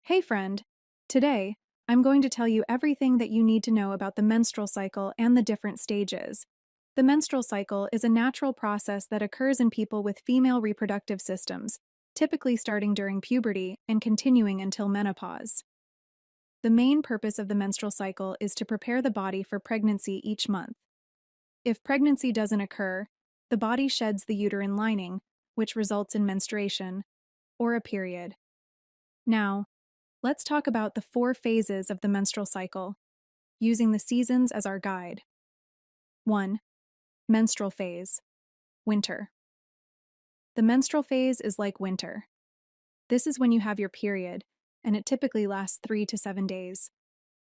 Hey friend, today I'm going to tell you everything that you need to know about the menstrual cycle and the different stages. The menstrual cycle is a natural process that occurs in people with female reproductive systems, typically starting during puberty and continuing until menopause. The main purpose of the menstrual cycle is to prepare the body for pregnancy each month. If pregnancy doesn't occur, the body sheds the uterine lining, which results in menstruation, or a period. Now, let's talk about the 4 phases of the menstrual cycle, using the seasons as our guide. 1. Menstrual phase, winter. The menstrual phase is like winter. This is when you have your period, and it typically lasts 3 to 7 days.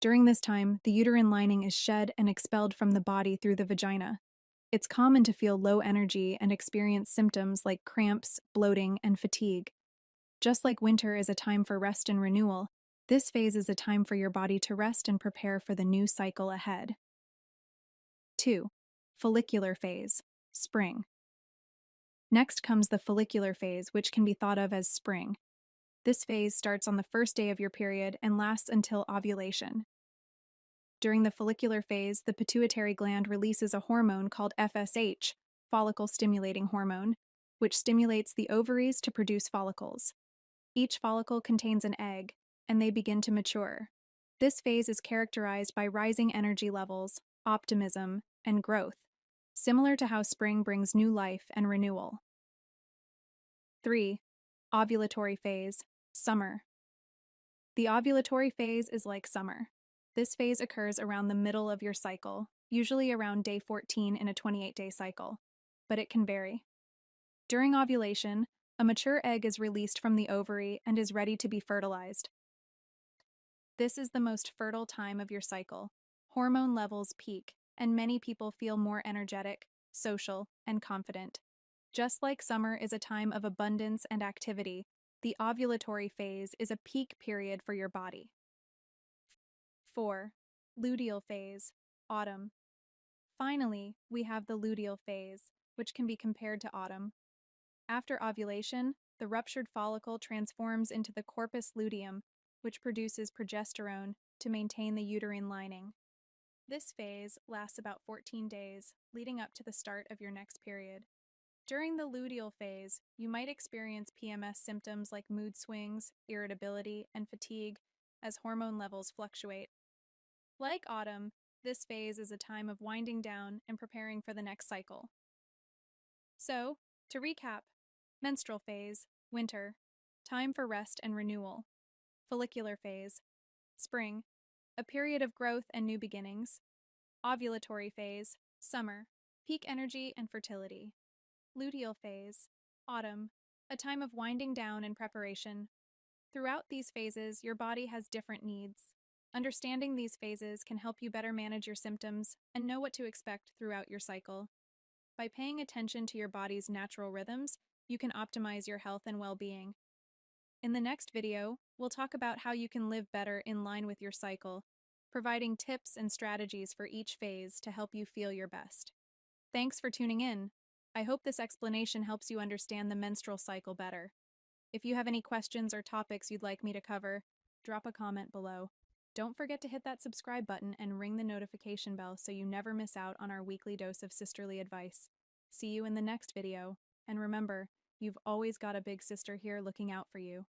During this time, the uterine lining is shed and expelled from the body through the vagina. It's common to feel low energy and experience symptoms like cramps, bloating, and fatigue. Just like winter is a time for rest and renewal, this phase is a time for your body to rest and prepare for the new cycle ahead. 2. Follicular phase, spring. Next comes the follicular phase, which can be thought of as spring. This phase starts on the first day of your period and lasts until ovulation. During the follicular phase, the pituitary gland releases a hormone called FSH, follicle stimulating hormone, which stimulates the ovaries to produce follicles. Each follicle contains an egg, and they begin to mature. This phase is characterized by rising energy levels, optimism, and growth, similar to how spring brings new life and renewal. 3. Ovulatory phase, summer. The ovulatory phase is like summer. This phase occurs around the middle of your cycle, usually around day 14 in a 28-day cycle, but it can vary. During ovulation, a mature egg is released from the ovary and is ready to be fertilized. This is the most fertile time of your cycle. Hormone levels peak, and many people feel more energetic, social, and confident. Just like summer is a time of abundance and activity, the ovulatory phase is a peak period for your body. 4. Luteal phase, autumn. Finally, we have the luteal phase, which can be compared to autumn. After ovulation, the ruptured follicle transforms into the corpus luteum, which produces progesterone to maintain the uterine lining. This phase lasts about 14 days, leading up to the start of your next period. During the luteal phase, you might experience PMS symptoms like mood swings, irritability, and fatigue as hormone levels fluctuate. Like autumn, this phase is a time of winding down and preparing for the next cycle. So, to recap, menstrual phase, winter, time for rest and renewal. Follicular phase, spring, a period of growth and new beginnings. Ovulatory phase, summer, peak energy and fertility. Luteal phase, autumn, a time of winding down and preparation. Throughout these phases, your body has different needs. Understanding these phases can help you better manage your symptoms and know what to expect throughout your cycle. By paying attention to your body's natural rhythms, you can optimize your health and well-being. In the next video, we'll talk about how you can live better in line with your cycle, providing tips and strategies for each phase to help you feel your best. Thanks for tuning in. I hope this explanation helps you understand the menstrual cycle better. If you have any questions or topics you'd like me to cover, drop a comment below. Don't forget to hit that subscribe button and ring the notification bell so you never miss out on our weekly dose of sisterly advice. See you in the next video, and remember, you've always got a big sister here looking out for you.